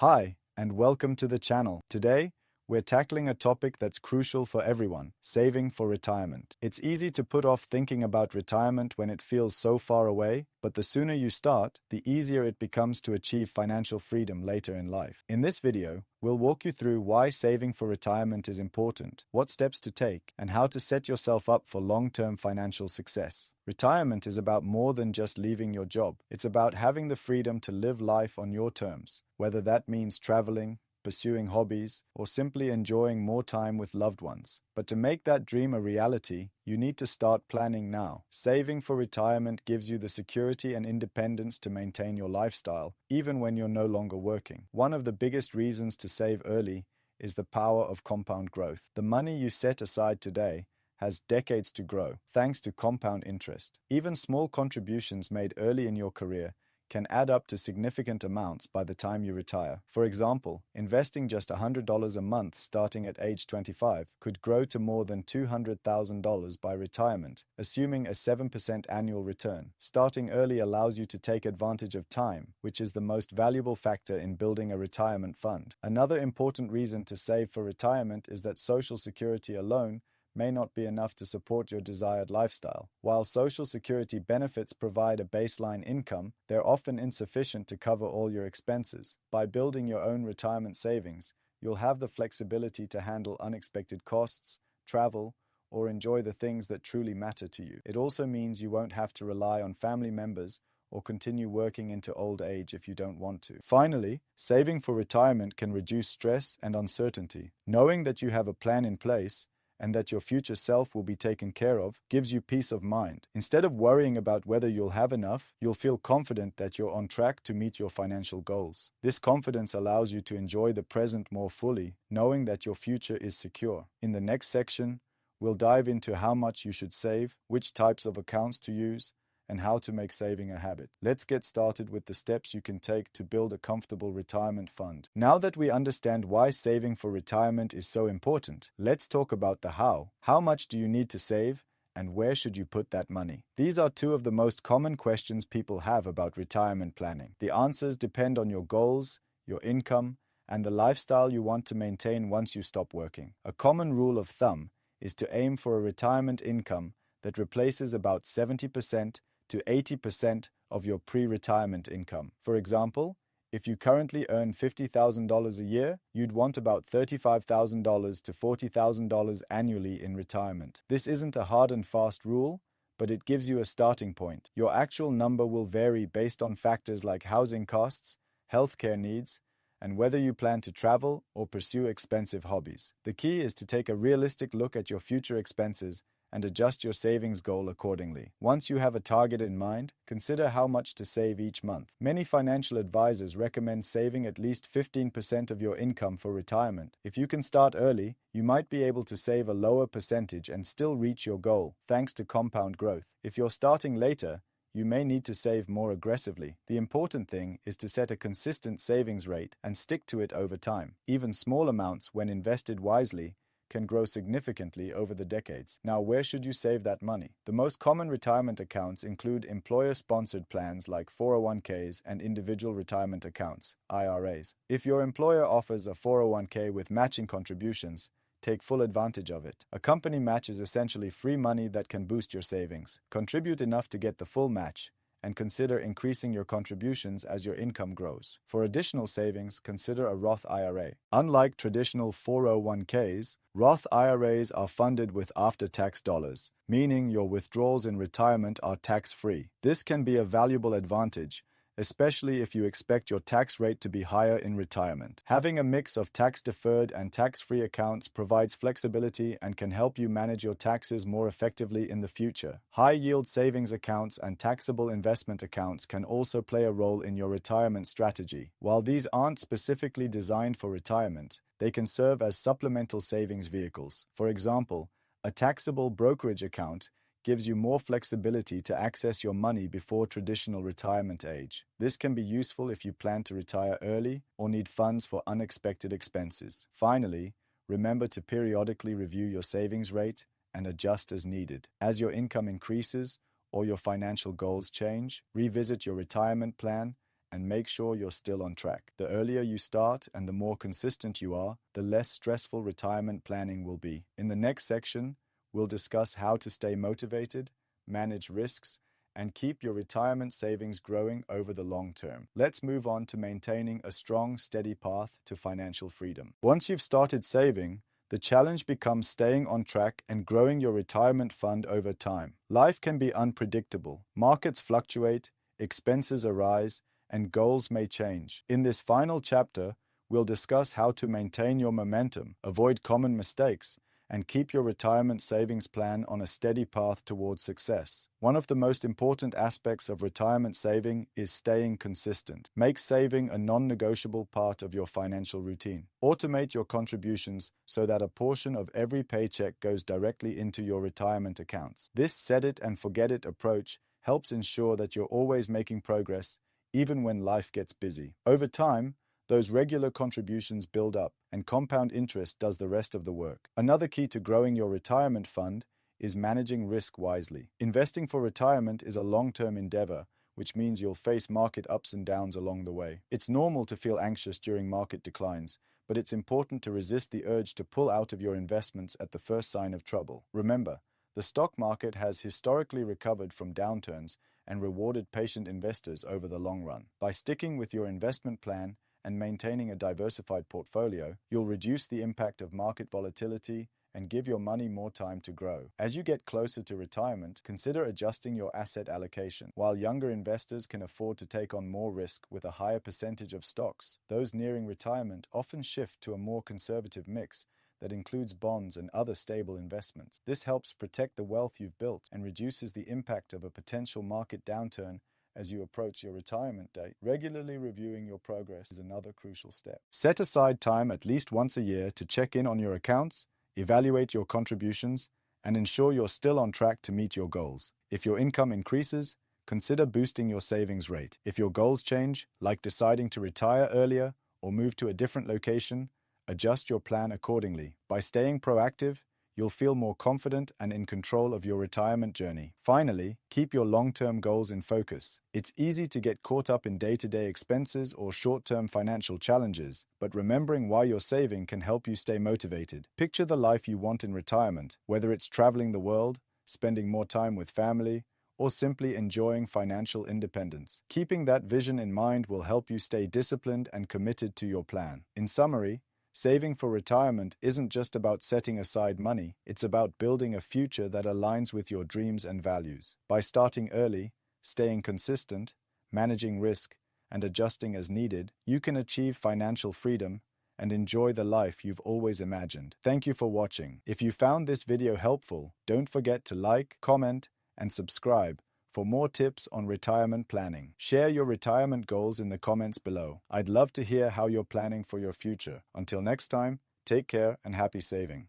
Hi, and welcome to the channel. Today, we're tackling a topic that's crucial for everyone: saving for retirement. It's easy to put off thinking about retirement when it feels so far away, but the sooner you start, the easier it becomes to achieve financial freedom later in life. In this video, we'll walk you through why saving for retirement is important, what steps to take, and how to set yourself up for long-term financial success. Retirement is about more than just leaving your job. It's about having the freedom to live life on your terms, whether that means traveling, pursuing hobbies, or simply enjoying more time with loved ones. But to make that dream a reality, you need to start planning now. Saving for retirement gives you the security and independence to maintain your lifestyle, even when you're no longer working. One of the biggest reasons to save early is the power of compound growth. The money you set aside today has decades to grow, thanks to compound interest. Even small contributions made early in your career can add up to significant amounts by the time you retire. For example, investing just $100 a month starting at age 25 could grow to more than $200,000 by retirement, assuming a 7% annual return. Starting early allows you to take advantage of time, which is the most valuable factor in building a retirement fund. Another important reason to save for retirement is that Social Security alone may not be enough to support your desired lifestyle. While Social Security benefits provide a baseline income, they're often insufficient to cover all your expenses. By building your own retirement savings, you'll have the flexibility to handle unexpected costs, travel, or enjoy the things that truly matter to you. It also means you won't have to rely on family members or continue working into old age if you don't want to. Finally, saving for retirement can reduce stress and uncertainty. Knowing that you have a plan in place and that your future self will be taken care of gives you peace of mind. Instead of worrying about whether you'll have enough, you'll feel confident that you're on track to meet your financial goals. This confidence allows you to enjoy the present more fully, knowing that your future is secure. In the next section, we'll dive into how much you should save, which types of accounts to use, and how to make saving a habit. Let's get started with the steps you can take to build a comfortable retirement fund. Now that we understand why saving for retirement is so important, let's talk about the how. How much do you need to save, and where should you put that money? These are two of the most common questions people have about retirement planning. The answers depend on your goals, your income, and the lifestyle you want to maintain once you stop working. A common rule of thumb is to aim for a retirement income that replaces about 70% to 80% of your pre-retirement income. For example, if you currently earn $50,000 a year, you'd want about $35,000 to $40,000 annually in retirement. This isn't a hard and fast rule, but it gives you a starting point. Your actual number will vary based on factors like housing costs, healthcare needs, and whether you plan to travel or pursue expensive hobbies. The key is to take a realistic look at your future expenses and adjust your savings goal accordingly. Once you have a target in mind, consider how much to save each month. Many financial advisors recommend saving at least 15% of your income for retirement. If you can start early, you might be able to save a lower percentage and still reach your goal, thanks to compound growth. If you're starting later, you may need to save more aggressively. The important thing is to set a consistent savings rate and stick to it over time. Even small amounts, when invested wisely, can grow significantly over the decades. Now, where should you save that money? The most common retirement accounts include employer-sponsored plans like 401ks and individual retirement accounts, IRAs. If your employer offers a 401k with matching contributions, take full advantage of it. A company match is essentially free money that can boost your savings. Contribute enough to get the full match, and consider increasing your contributions as your income grows. For additional savings, consider a Roth IRA. Unlike traditional 401ks, Roth IRAs are funded with after-tax dollars, meaning your withdrawals in retirement are tax-free. This can be a valuable advantage, especially if you expect your tax rate to be higher in retirement. Having a mix of tax-deferred and tax-free accounts provides flexibility and can help you manage your taxes more effectively in the future. High-yield savings accounts and taxable investment accounts can also play a role in your retirement strategy. While these aren't specifically designed for retirement, they can serve as supplemental savings vehicles. For example, a taxable brokerage account gives you more flexibility to access your money before traditional retirement age. This can be useful if you plan to retire early or need funds for unexpected expenses. Finally, remember to periodically review your savings rate and adjust as needed. As your income increases or your financial goals change, revisit your retirement plan and make sure you're still on track. The earlier you start and the more consistent you are, the less stressful retirement planning will be. In the next section, we'll discuss how to stay motivated, manage risks, and keep your retirement savings growing over the long term. Let's move on to maintaining a strong, steady path to financial freedom. Once you've started saving, the challenge becomes staying on track and growing your retirement fund over time. Life can be unpredictable. Markets fluctuate, expenses arise, and goals may change. In this final chapter, we'll discuss how to maintain your momentum, avoid common mistakes, and keep your retirement savings plan on a steady path towards success. One of the most important aspects of retirement saving is staying consistent. Make saving a non-negotiable part of your financial routine. Automate your contributions so that a portion of every paycheck goes directly into your retirement accounts. This set-it-and-forget-it approach helps ensure that you're always making progress, even when life gets busy. Over time, those regular contributions build up, and compound interest does the rest of the work. Another key to growing your retirement fund is managing risk wisely. Investing for retirement is a long-term endeavor, which means you'll face market ups and downs along the way. It's normal to feel anxious during market declines, but it's important to resist the urge to pull out of your investments at the first sign of trouble. Remember, the stock market has historically recovered from downturns and rewarded patient investors over the long run. By sticking with your investment plan and maintaining a diversified portfolio, you'll reduce the impact of market volatility and give your money more time to grow. As you get closer to retirement, consider adjusting your asset allocation. While younger investors can afford to take on more risk with a higher percentage of stocks, those nearing retirement often shift to a more conservative mix that includes bonds and other stable investments. This helps protect the wealth you've built and reduces the impact of a potential market downturn as you approach your retirement date. Regularly reviewing your progress is another crucial step. Set aside time at least once a year to check in on your accounts, evaluate your contributions, and ensure you're still on track to meet your goals. If your income increases, consider boosting your savings rate. If your goals change, like deciding to retire earlier or move to a different location, adjust your plan accordingly. By staying proactive, you'll feel more confident and in control of your retirement journey. Finally, keep your long-term goals in focus. It's easy to get caught up in day-to-day expenses or short-term financial challenges, but remembering why you're saving can help you stay motivated. Picture the life you want in retirement, whether it's traveling the world, spending more time with family, or simply enjoying financial independence. Keeping that vision in mind will help you stay disciplined and committed to your plan. In summary, saving for retirement isn't just about setting aside money, it's about building a future that aligns with your dreams and values. By starting early, staying consistent, managing risk, and adjusting as needed, you can achieve financial freedom and enjoy the life you've always imagined. Thank you for watching. If you found this video helpful, don't forget to like, comment, and subscribe for more tips on retirement planning. Share your retirement goals in the comments below. I'd love to hear how you're planning for your future. Until next time, take care and happy saving.